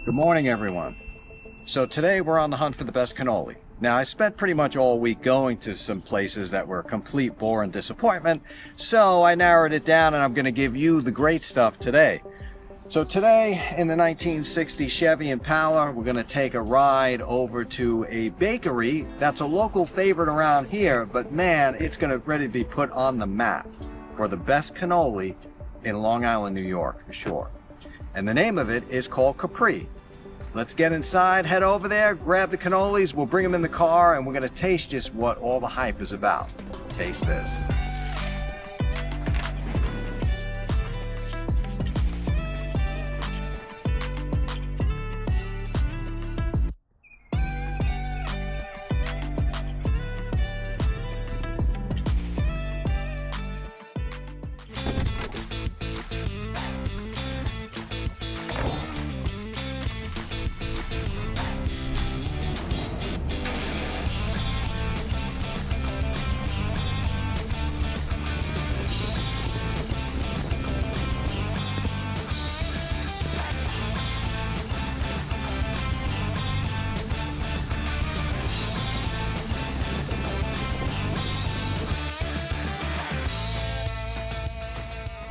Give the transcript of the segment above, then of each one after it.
Good morning, everyone. So today we're on the hunt for the best cannoli. Now, I spent pretty much all week going to some places that were a complete bore and disappointment, so I narrowed it down and I'm going to give you the great stuff today. So today, in the 1960 Chevy Impala, we're going to take a ride over to a bakery that's a local favorite around here, but man, it's going to ready to be put on the map for the best cannoli in Long Island, New York, for sure. And the name of it is called Capri. Let's get inside, head over there, grab the cannolis, we'll bring them in the car, and we're going to taste just what all the hype is about. Taste this.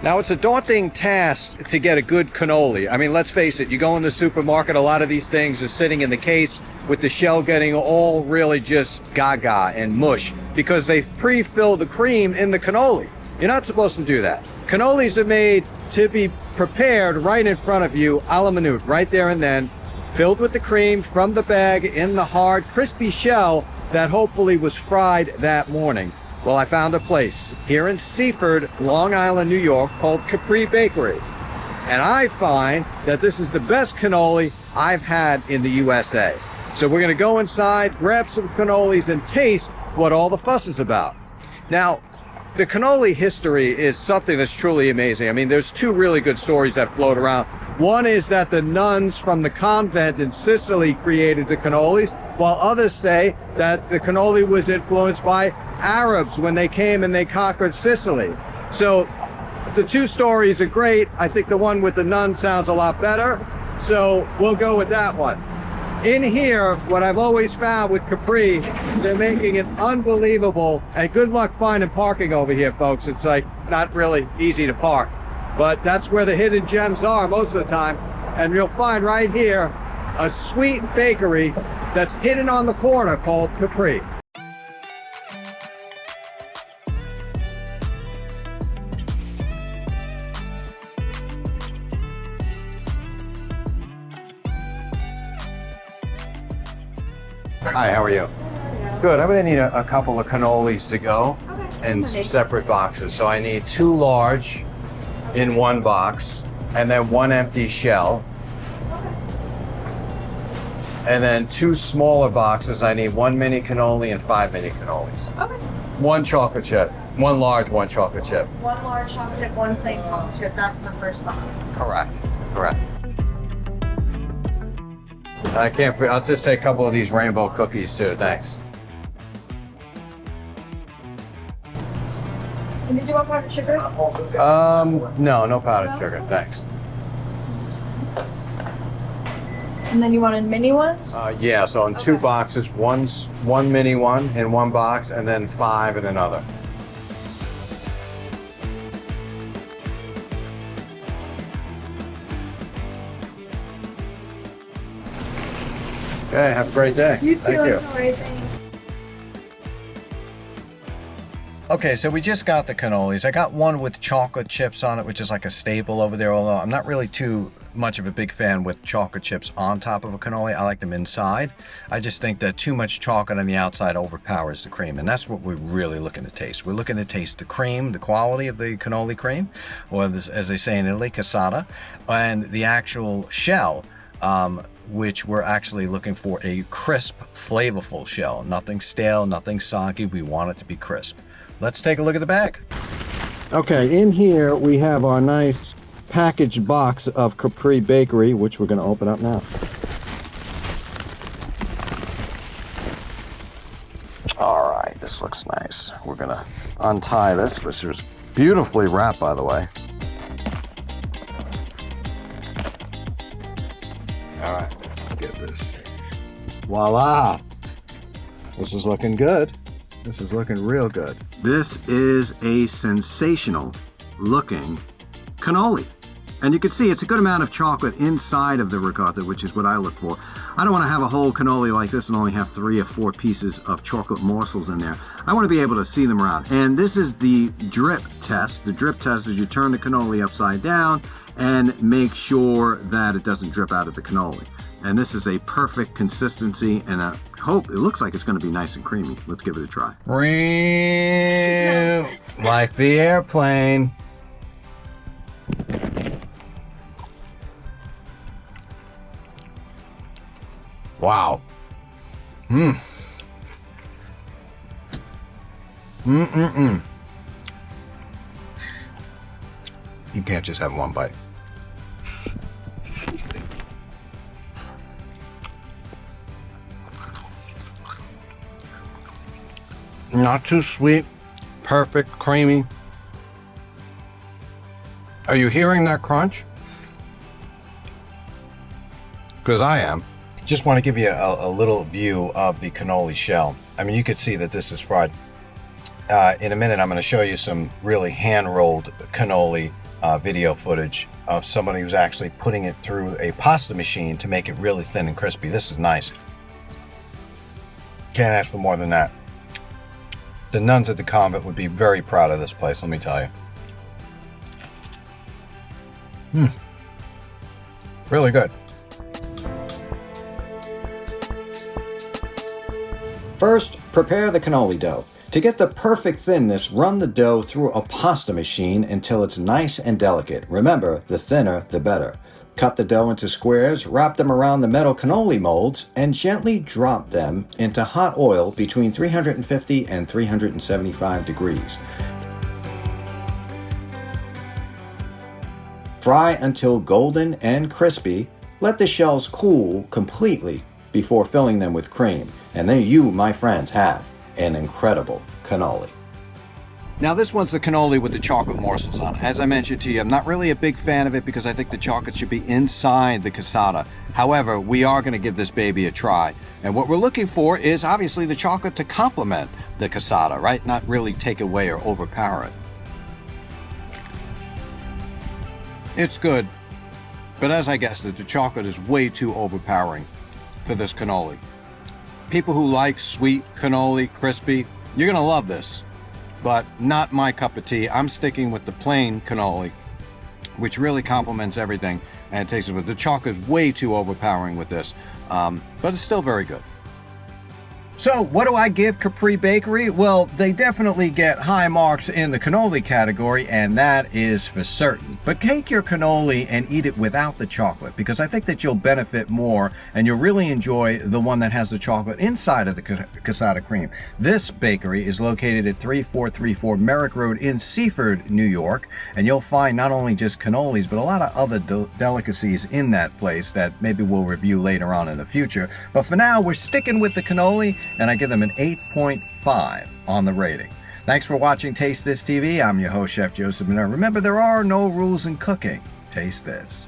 Now, it's a daunting task to get a good cannoli. I mean, let's face it, you go in the supermarket, a lot of these things are sitting in the case with the shell getting all really just gaga and mush because they've pre-filled the cream in the cannoli. You're not supposed to do that. Cannolis are made to be prepared right in front of you, a la minute, right there and then, filled with the cream from the bag in the hard, crispy shell that hopefully was fried that morning. Well, I found a place here in Seaford, Long Island, New York, called Capri Bakery. And I find that this is the best cannoli I've had in the USA. So we're going to go inside, grab some cannolis, and taste what all the fuss is about. Now, the cannoli history is something that's truly amazing. I mean, there's two really good stories that float around. One is that the nuns from the convent in Sicily created the cannolis, while others say that the cannoli was influenced by Arabs when they came and they conquered Sicily. So the two stories are great. I think the one with the nun sounds a lot better, so we'll go with that one. In here, what I've always found with Capri, they're making it unbelievable, and good luck finding parking over here, folks. It's like not really easy to park, but that's where the hidden gems are most of the time. And you'll find right here a sweet bakery that's hidden on the corner called Capri. Hi, how are you? Good. I'm going to need a couple of cannolis to go in separate boxes. So I need 2 large in one box, and then 1 empty shell. And then 2 smaller boxes. I need 1 mini cannoli and 5 mini cannolis. Okay. 1 chocolate chip. 1 large, 1 chocolate chip. 1 large chocolate chip, 1 plain chocolate chip. That's the first box. Correct. I can't forget. I'll just take a couple of these rainbow cookies too. Thanks. And did you want powdered sugar? No powdered sugar. Thanks. And then you wanted mini ones? Yeah, so in 2 boxes, one mini one in one box, and then 5 in another. Okay, have a great day. You too. Thank you. Enjoy. Thanks. Okay, so we just got the cannolis. I got one with chocolate chips on it, which is like a staple over there, although I'm not really too much of a big fan with chocolate chips on top of a cannoli. I like them inside. I just think that too much chocolate on the outside overpowers the cream, and that's what we're really looking to taste. We're looking to taste the cream, the quality of the cannoli cream, or as they say in Italy, cassata, and the actual shell, which we're actually looking for a crisp, flavorful shell. Nothing stale, nothing soggy. We want it to be crisp. Let's take a look at the bag. Okay, in here we have our nice packaged box of Capri Bakery, which we're going to open up now. All right, this looks nice. We're going to untie this, which is beautifully wrapped, by the way. All All right, let's get this. Voila! This is looking good. This is looking real good. This is a sensational looking cannoli. And you can see it's a good amount of chocolate inside of the ricotta, which is what I look for. I don't want to have a whole cannoli like this and only have 3 or 4 pieces of chocolate morsels in there. I want to be able to see them around. And this is the drip test. The drip test is you turn the cannoli upside down and make sure that it doesn't drip out of the cannoli. And this is a perfect consistency, and I hope it looks like it's going to be nice and creamy. Let's give it a try. Like the airplane. Wow. You can't just have one bite. Not too sweet, perfect, creamy. Are you hearing that crunch? Because I am. Just want to give you a little view of the cannoli shell. I mean, you could see that this is fried. In a minute, I'm going to show you some really hand-rolled cannoli video footage of somebody who's actually putting it through a pasta machine to make it really thin and crispy. This is nice. Can't ask for more than that. The nuns at the convent would be very proud of this place, let me tell you. Really good. First, prepare the cannoli dough. To get the perfect thinness, run the dough through a pasta machine until it's nice and delicate. Remember, the thinner, the better. Cut the dough into squares, wrap them around the metal cannoli molds, and gently drop them into hot oil between 350 and 375 degrees. Fry until golden and crispy. Let the shells cool completely before filling them with cream. And then you, my friends, have an incredible cannoli. Now this one's the cannoli with the chocolate morsels on. As I mentioned to you, I'm not really a big fan of it because I think the chocolate should be inside the cassata. However, we are going to give this baby a try. And what we're looking for is obviously the chocolate to complement the cassata, right? Not really take away or overpower it. It's good, but as I guessed it, the chocolate is way too overpowering for this cannoli. People who like sweet cannoli, crispy, you're going to love this. But not my cup of tea. I'm sticking with the plain cannoli, which really complements everything and it tastes good. The chocolate is way too overpowering with this, but it's still very good. So what do I give Capri Bakery? Well, they definitely get high marks in the cannoli category, and that is for certain. But take your cannoli and eat it without the chocolate, because I think that you'll benefit more and you'll really enjoy the one that has the chocolate inside of the cassata cream. This bakery is located at 3434 Merrick Road in Seaford, New York, and you'll find not only just cannolis, but a lot of other delicacies in that place that maybe we'll review later on in the future. But for now, we're sticking with the cannoli, and I give them an 8.5 on the rating. Thanks for watching Taste This TV. I'm your host, Chef Joe Ciminera. Remember, there are no rules in cooking. Taste this.